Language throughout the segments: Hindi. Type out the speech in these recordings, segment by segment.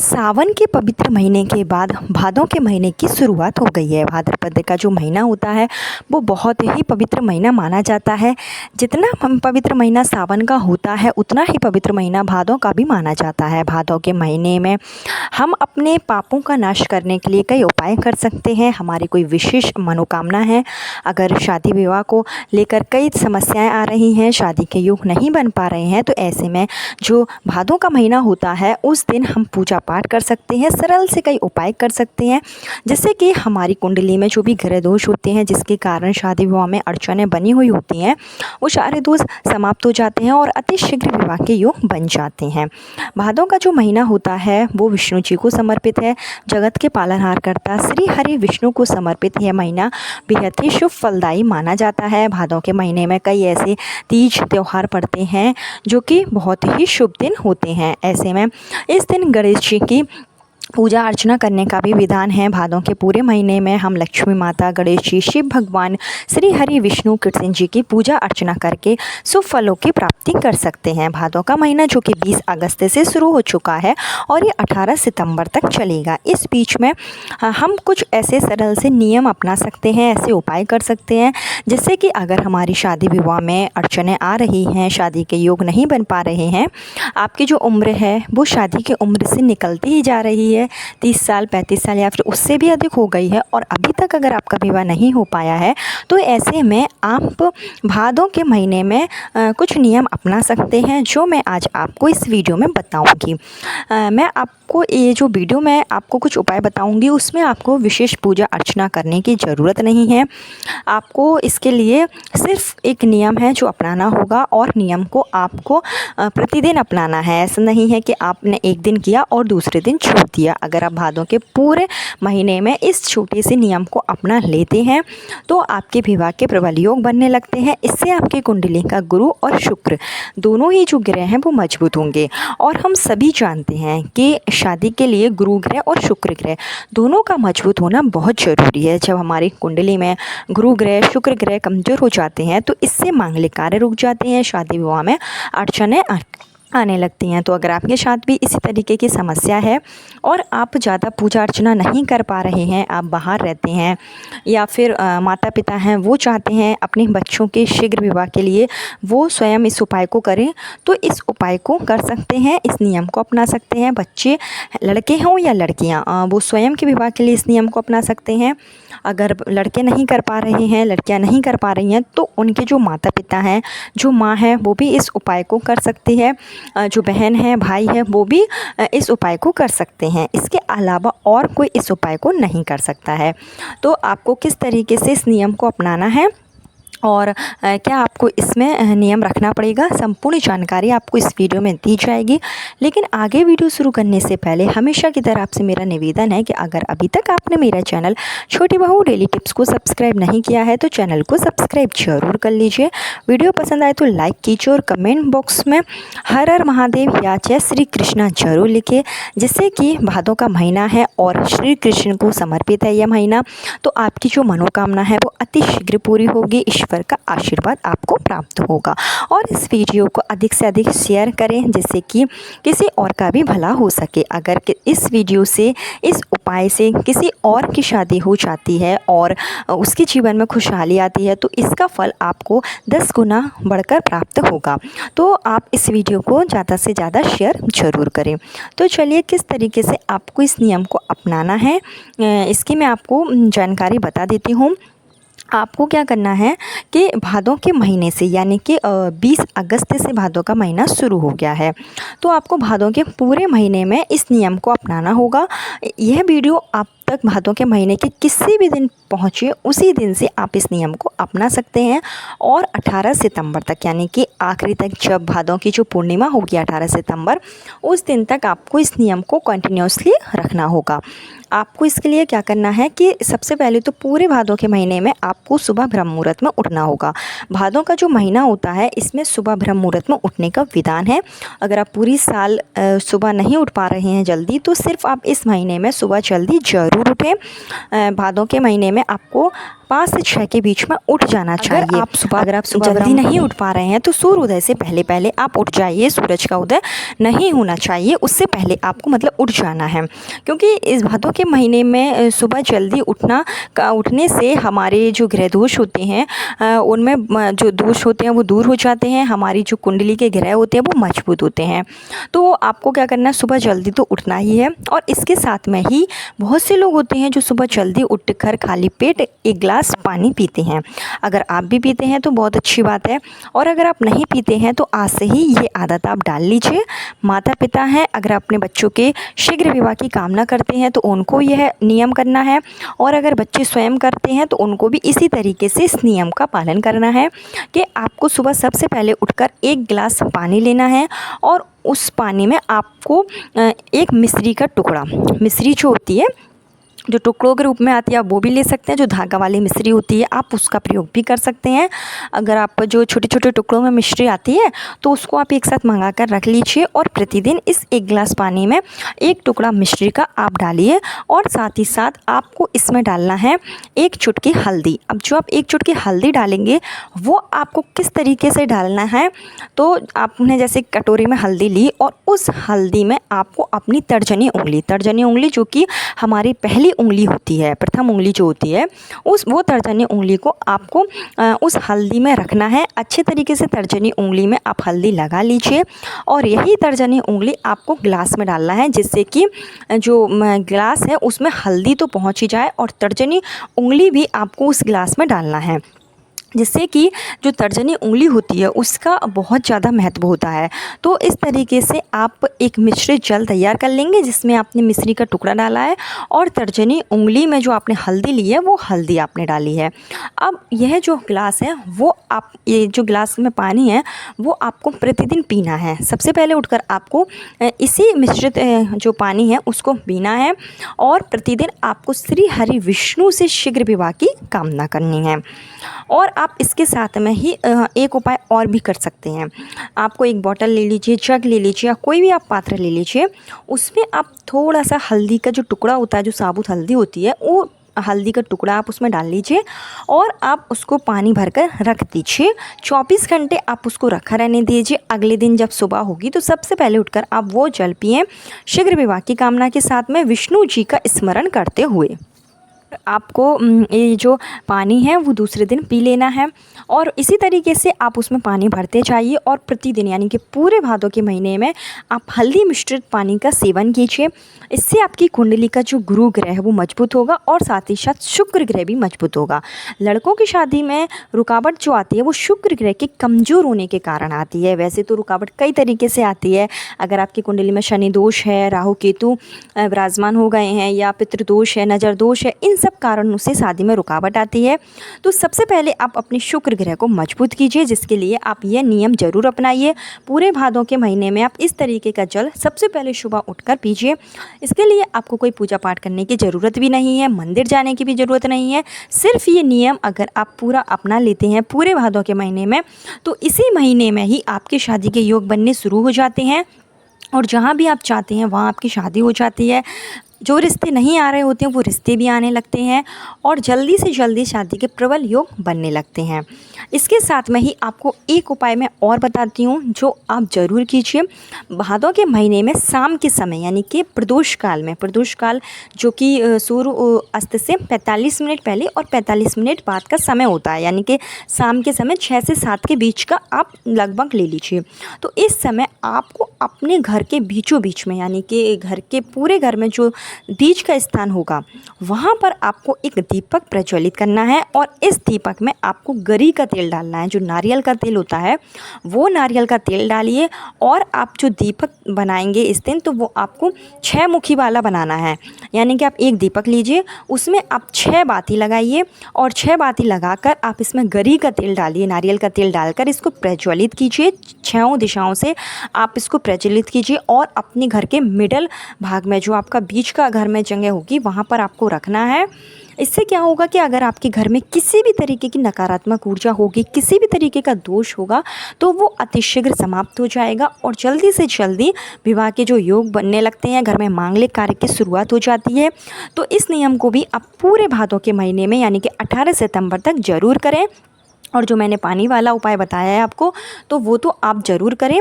सावन के पवित्र महीने के बाद भादों के महीने की शुरुआत हो गई है। भाद्रपद का जो महीना होता है वो बहुत ही पवित्र महीना माना जाता है। जितना पवित्र महीना सावन का होता है उतना ही पवित्र महीना भादों का भी माना जाता है। भादों के महीने में हम अपने पापों का नाश करने के लिए कई उपाय कर सकते हैं। हमारी कोई विशेष मनोकामना है, अगर शादी विवाह को लेकर कई समस्याएं आ रही हैं, शादी के योग नहीं बन पा रहे हैं, तो ऐसे में जो भादों का महीना होता है उस दिन हम पूजा पाठ कर सकते हैं। सरल से कई उपाय कर सकते हैं, जिससे कि हमारी कुंडली में जो भी ग्रह दोष होते हैं जिसके कारण शादी विवाह में अड़चनें बनी हुई होती हैं, वो सारे दोष समाप्त हो जाते हैं और अति शीघ्र विवाह के योग बन जाते हैं। भादों का जो महीना होता है वो विष्णु जी को समर्पित है। जगत के पालनहार करता श्री हरि विष्णु को समर्पित यह महीना बेहद ही शुभ फलदायी माना जाता है। भादों के महीने में कई ऐसे तीज त्यौहार पड़ते हैं जो कि बहुत ही शुभ दिन होते हैं। ऐसे में इस दिन गणेश जी की पूजा अर्चना करने का भी विधान है। भादों के पूरे महीने में हम लक्ष्मी माता, गणेश जी, शिव भगवान, श्री हरि विष्णु, कृष्ण जी की पूजा अर्चना करके शुभ फलों की प्राप्ति कर सकते हैं। भादों का महीना जो कि 20 अगस्त से शुरू हो चुका है और ये 18 सितंबर तक चलेगा। इस बीच में हम कुछ ऐसे सरल से नियम अपना सकते हैं, ऐसे उपाय कर सकते हैं, जिससे कि अगर हमारी शादी विवाह में अड़चनें आ रही हैं, शादी के योग नहीं बन पा रहे हैं, आपकी जो उम्र है वो शादी की उम्र से निकलती ही जा रही है, 30 साल, 35 साल या फिर उससे भी अधिक हो गई है और अभी तक अगर आपका विवाह नहीं हो पाया है, तो ऐसे में आप भादों के महीने में कुछ नियम अपना सकते हैं, जो मैं आज आपको इस वीडियो में बताऊंगी। मैं आपको ये जो वीडियो में आपको कुछ उपाय बताऊंगी उसमें आपको विशेष पूजा अर्चना करने की ज़रूरत नहीं है। आपको इसके लिए सिर्फ एक नियम है जो अपनाना होगा और नियम को आपको प्रतिदिन अपनाना है। ऐसा नहीं है कि आपने एक दिन किया और दूसरे दिन छोड़ दिया। अगर आप भादों के पूरे महीने में इस छोटे से नियम को अपना लेते हैं तो आपके विवाह के प्रबल योग बनने लगते हैं। इससे आपकी कुंडली का गुरु और शुक्र दोनों ही जो ग्रह हैं वो मजबूत होंगे। और हम सभी जानते हैं कि शादी के लिए गुरु ग्रह और शुक्र ग्रह दोनों का मजबूत होना बहुत ज़रूरी है। जब हमारी कुंडली में गुरु ग्रह, शुक्र ग्रह कमज़ोर हो जाते हैं तो इससे मांगलिक कार्य रुक जाते हैं, शादी विवाह में अड़चनें आने लगती हैं। तो अगर आपके साथ भी इसी तरीके की समस्या है और आप ज़्यादा पूजा अर्चना नहीं कर पा रहे हैं, आप बाहर रहते हैं या फिर माता पिता हैं वो चाहते हैं अपने बच्चों के शीघ्र विवाह के लिए वो स्वयं इस उपाय को करें, तो इस उपाय को कर सकते हैं, इस नियम को अपना सकते हैं। बच्चे लड़के हों या लड़कियाँ, वो स्वयं के विवाह के लिए इस नियम को अपना सकते हैं। अगर लड़के नहीं कर पा रहे हैं, लड़कियाँ नहीं कर पा रही हैं, तो उनके जो माता पिता हैं, जो माँ है, वो भी इस उपाय को कर सकती है। जो बहन है, भाई है, वो भी इस उपाय को कर सकते हैं। इसके अलावा और कोई इस उपाय को नहीं कर सकता है। तो आपको किस तरीके से इस नियम को अपनाना है और क्या आपको इसमें नियम रखना पड़ेगा, संपूर्ण जानकारी आपको इस वीडियो में दी जाएगी। लेकिन आगे वीडियो शुरू करने से पहले हमेशा की तरह आपसे मेरा निवेदन है कि अगर अभी तक आपने मेरा चैनल छोटी बहू डेली टिप्स को सब्सक्राइब नहीं किया है तो चैनल को सब्सक्राइब जरूर कर लीजिए। वीडियो पसंद आए तो लाइक कीजिए और कमेंट बॉक्स में हर हर महादेव या जय श्री कृष्णा जरूर लिखिए, जिससे कि भादों का महीना है और श्री कृष्ण को समर्पित है यह महीना, तो आपकी जो मनोकामना है वो अति शीघ्र पूरी होगी, ईश्वर का आशीर्वाद आपको प्राप्त होगा। और इस वीडियो को अधिक से अधिक शेयर करें, जिससे कि किसी और का भी भला हो सके। अगर इस वीडियो से, इस उपाय से किसी और की शादी हो जाती है और उसके जीवन में खुशहाली आती है, तो इसका फल आपको 10 गुना बढ़कर प्राप्त होगा। तो आप इस वीडियो को ज़्यादा से ज़्यादा शेयर जरूर करें। तो चलिए किस तरीके से आपको इस नियम को अपनाना है इसकी मैं आपको जानकारी बता देती हूँ। आपको क्या करना है कि भादों के महीने से, यानी कि 20 अगस्त से भादों का महीना शुरू हो गया है, तो आपको भादों के पूरे महीने में इस नियम को अपनाना होगा। यह वीडियो आप तक भादों के महीने के किसी भी दिन पहुँचे उसी दिन से आप इस नियम को अपना सकते हैं और 18 सितंबर तक, यानी कि आखिरी तक, जब भादों की जो पूर्णिमा होगी 18 सितंबर, उस दिन तक आपको इस नियम को कंटिन्यूसली रखना होगा। आपको इसके लिए क्या करना है कि सबसे पहले तो पूरे भादों के महीने में आपको सुबह ब्रह्म मुहूर्त में उठना होगा। भादों का जो महीना होता है इसमें सुबह ब्रह्म मुहूर्त में उठने का विधान है। अगर आप पूरी साल सुबह नहीं उठ पा रहे हैं जल्दी, तो सिर्फ आप इस महीने में सुबह जल्दी जरूर ज़रूर उठें। भादों के महीने में आपको 5 से 6 के बीच में उठ जाना चाहिए। अगर आप सुबह जल्दी नहीं उठ पा रहे हैं तो सूर्योदय से पहले आप उठ जाइए। सूरज का उदय नहीं होना चाहिए, उससे पहले आपको मतलब उठ जाना है, क्योंकि इस भादों के महीने में सुबह जल्दी उठने से हमारे जो ग्रह दोष होते हैं उनमें जो दोष होते हैं वो दूर हो जाते हैं। हमारी जो कुंडली के ग्रह होते हैं वो मजबूत होते हैं। तो आपको क्या करना है, सुबह जल्दी तो उठना ही है। और इसके साथ में ही बहुत से लोग होते हैं जो सुबह जल्दी उठकर खाली पेट 1 गिलास पानी पीते हैं। अगर आप भी पीते हैं तो बहुत अच्छी बात है, और अगर आप नहीं पीते हैं तो आज से ही ये आदत आप डाल लीजिए। माता पिता हैं, अगर अपने बच्चों के शीघ्र विवाह की कामना करते हैं तो उनको यह नियम करना है, और अगर बच्चे स्वयं करते हैं तो उनको भी इसी तरीके से इस नियम का पालन करना है कि आपको सुबह सबसे पहले उठकर 1 गिलास पानी लेना है, और उस पानी में आपको एक मिश्री का टुकड़ा, मिश्री जो होती है जो टुकड़ों के रूप में आती है आप वो भी ले सकते हैं, जो धागा वाली मिश्री होती है आप उसका प्रयोग भी कर सकते हैं। अगर आप जो छोटे छोटे टुकड़ों में मिश्री आती है तो उसको आप एक साथ मंगा कर रख लीजिए, और प्रतिदिन इस 1 गिलास पानी में 1 टुकड़ा मिश्री का आप डालिए, और साथ ही साथ आपको इसमें डालना है 1 चुटकी हल्दी। अब जो आप 1 चुटकी हल्दी डालेंगे वो आपको किस तरीके से डालना है, तो आपने जैसे कटोरी में हल्दी ली और उस हल्दी में आपको अपनी तर्जनी उंगली जो कि हमारी पहली उंगली होती है, प्रथम उंगली जो होती है वो तर्जनी उंगली को आपको उस हल्दी में रखना है। अच्छे तरीके से तर्जनी उंगली में आप हल्दी लगा लीजिए, और यही तर्जनी उंगली आपको गिलास में डालना है, जिससे कि जो गिलास है उसमें हल्दी तो पहुंच ही जाए और तर्जनी उंगली भी आपको उस गिलास में डालना है, जिससे कि जो तर्जनी उंगली होती है उसका बहुत ज़्यादा महत्व होता है। तो इस तरीके से आप एक मिश्रित जल तैयार कर लेंगे जिसमें आपने मिश्री का टुकड़ा डाला है और तर्जनी उंगली में जो आपने हल्दी ली है वो हल्दी आपने डाली है। अब यह जो गिलास है वो आप ये जो गिलास में पानी है वो आपको प्रतिदिन पीना है। सबसे पहले उठकर आपको इसी मिश्रित जो पानी है उसको पीना है, और प्रतिदिन आपको श्री हरि विष्णु से शीघ्र विवाह की कामना करनी है। और आप इसके साथ में ही एक उपाय और भी कर सकते हैं। आपको एक बॉटल ले लीजिए, जग ले लीजिए, या कोई भी आप पात्र ले लीजिए, उसमें आप थोड़ा सा हल्दी का जो टुकड़ा होता है, जो साबुत हल्दी होती है, वो हल्दी का टुकड़ा आप उसमें डाल लीजिए और आप उसको पानी भरकर रख दीजिए। 24 घंटे आप उसको रखा रहने दीजिए। अगले दिन जब सुबह होगी तो सबसे पहले उठकर आप वो जल पिएं, शीघ्र विवाह की कामना के साथ में विष्णु जी का स्मरण करते हुए। आपको ये जो पानी है वो दूसरे दिन पी लेना है, और इसी तरीके से आप उसमें पानी भरते जाइए, और प्रतिदिन यानी कि पूरे भादों के महीने में आप हल्दी मिश्रित पानी का सेवन कीजिए। इससे आपकी कुंडली का जो गुरु ग्रह है वो मजबूत होगा, और साथ ही साथ शुक्र ग्रह भी मजबूत होगा। लड़कों की शादी में रुकावट जो आती है वो शुक्र ग्रह के कमज़ोर होने के कारण आती है। वैसे तो रुकावट कई तरीके से आती है। अगर आपकी कुंडली में शनि दोष है, राहु केतु विराजमान हो गए हैं, या पितृदोष है, नज़र दोष है, इन सब कारणों से शादी में रुकावट आती है। तो सबसे पहले आप अपने शुक्र ग्रह को मजबूत कीजिए, जिसके लिए आप यह नियम जरूर अपनाइए। पूरे भादों के महीने में आप इस तरीके का जल सबसे पहले सुबह उठकर पीजिए। इसके लिए आपको कोई पूजा पाठ करने की ज़रूरत भी नहीं है, मंदिर जाने की भी ज़रूरत नहीं है। सिर्फ ये नियम अगर आप पूरा अपना लेते हैं पूरे भादों के महीने में, तो इसी महीने में ही आपकी शादी के योग बनने शुरू हो जाते हैं, और जहाँ भी आप चाहते हैं वहाँ आपकी शादी हो जाती है। जो रिश्ते नहीं आ रहे होते हैं वो रिश्ते भी आने लगते हैं, और जल्दी से जल्दी शादी के प्रबल योग बनने लगते हैं। इसके साथ में ही आपको एक उपाय मैं और बताती हूँ जो आप ज़रूर कीजिए। भादों के महीने में शाम के समय यानी कि प्रदोष काल जो कि सूर्य अस्त से 45 मिनट पहले और 45 मिनट बाद का समय होता है, यानी कि शाम के समय 6 से 7 के बीच का आप लगभग ले लीजिए। तो इस समय आपको अपने घर के बीचों बीच में, यानी कि घर के पूरे घर में जो बीच का स्थान होगा वहाँ पर आपको एक दीपक प्रज्वलित करना है, और इस दीपक में आपको गरी का तेल डालना है। जो नारियल का तेल होता है वो नारियल का तेल डालिए, और आप जो दीपक बनाएंगे इस दिन तो वो आपको 6 मुखी वाला बनाना है। यानी कि आप एक दीपक लीजिए, उसमें आप 6 बाती लगाइए, और 6 बाती लगाकर आप इसमें गरी का तेल डालिए, नारियल का तेल डालकर इसको प्रज्वलित कीजिए। 6 दिशाओं से आप इसको प्रज्वलित कीजिए, और अपने घर के मिडल भाग में जो आपका बीच का घर में जगह होगी वहाँ पर आपको रखना है। इससे क्या होगा कि अगर आपके घर में किसी भी तरीके की नकारात्मक ऊर्जा होगी, किसी भी तरीके का दोष होगा, तो वो अतिशीघ्र समाप्त हो जाएगा और जल्दी से जल्दी विवाह के जो योग बनने लगते हैं, घर में मांगलिक कार्य की शुरुआत हो जाती है। तो इस नियम को भी आप पूरे भादों के महीने में यानी कि 18 सितंबर तक ज़रूर करें। और जो मैंने पानी वाला उपाय बताया है आपको, तो वो तो आप ज़रूर करें।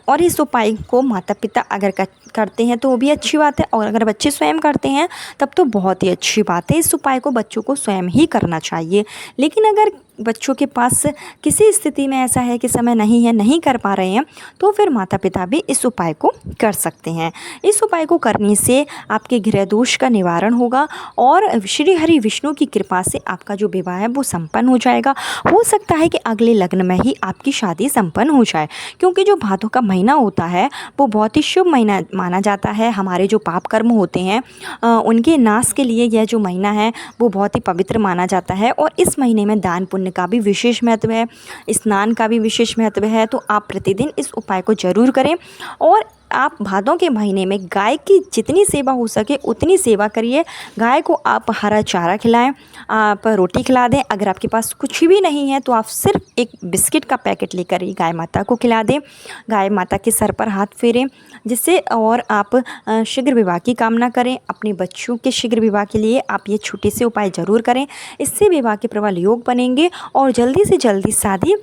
और इस उपाय को माता पिता अगर करते हैं तो वो भी अच्छी बात है, और अगर बच्चे स्वयं करते हैं तब तो बहुत ही अच्छी बात है। इस उपाय को बच्चों को स्वयं ही करना चाहिए। लेकिन अगर बच्चों के पास किसी स्थिति में ऐसा है कि समय नहीं है, नहीं कर पा रहे हैं, तो फिर माता पिता भी इस उपाय को कर सकते हैं। इस उपाय को करने से आपके गृह दोष का निवारण होगा और श्री हरि विष्णु की कृपा से आपका जो विवाह है वो संपन्न हो जाएगा। हो सकता है कि अगले लग्न में ही आपकी शादी संपन्न हो जाए, क्योंकि जो भादों का महीना होता है वो बहुत ही शुभ महीना माना जाता है। हमारे जो पाप कर्म होते हैं उनके नाश के लिए यह जो महीना है वो बहुत ही पवित्र माना जाता है। और इस महीने में दान पुण्य का भी विशेष महत्व है, स्नान का भी विशेष महत्व है। तो आप प्रतिदिन इस उपाय को ज़रूर करें और आप भादों के महीने में गाय की जितनी सेवा हो सके उतनी सेवा करिए। गाय को आप हरा चारा खिलाएं, आप रोटी खिला दें। अगर आपके पास कुछ भी नहीं है तो आप सिर्फ एक बिस्किट का पैकेट लेकर ही गाय माता को खिला दें। गाय माता के सर पर हाथ फेरें, जिससे और आप शीघ्र विवाह की कामना करें। अपने बच्चों के शीघ्र विवाह के लिए आप ये छोटे से उपाय ज़रूर करें। इससे विवाह के प्रबल योग बनेंगे और जल्दी से जल्दी शादी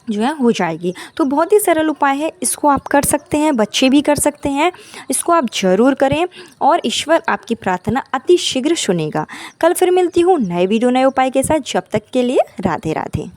जो है हो जाएगी। तो बहुत ही सरल उपाय है, इसको आप कर सकते हैं, बच्चे भी कर सकते हैं। इसको आप ज़रूर करें और ईश्वर आपकी प्रार्थना अति शीघ्र सुनेगा। कल फिर मिलती हूँ नए वीडियो नए उपाय के साथ। जब तक के लिए राधे राधे।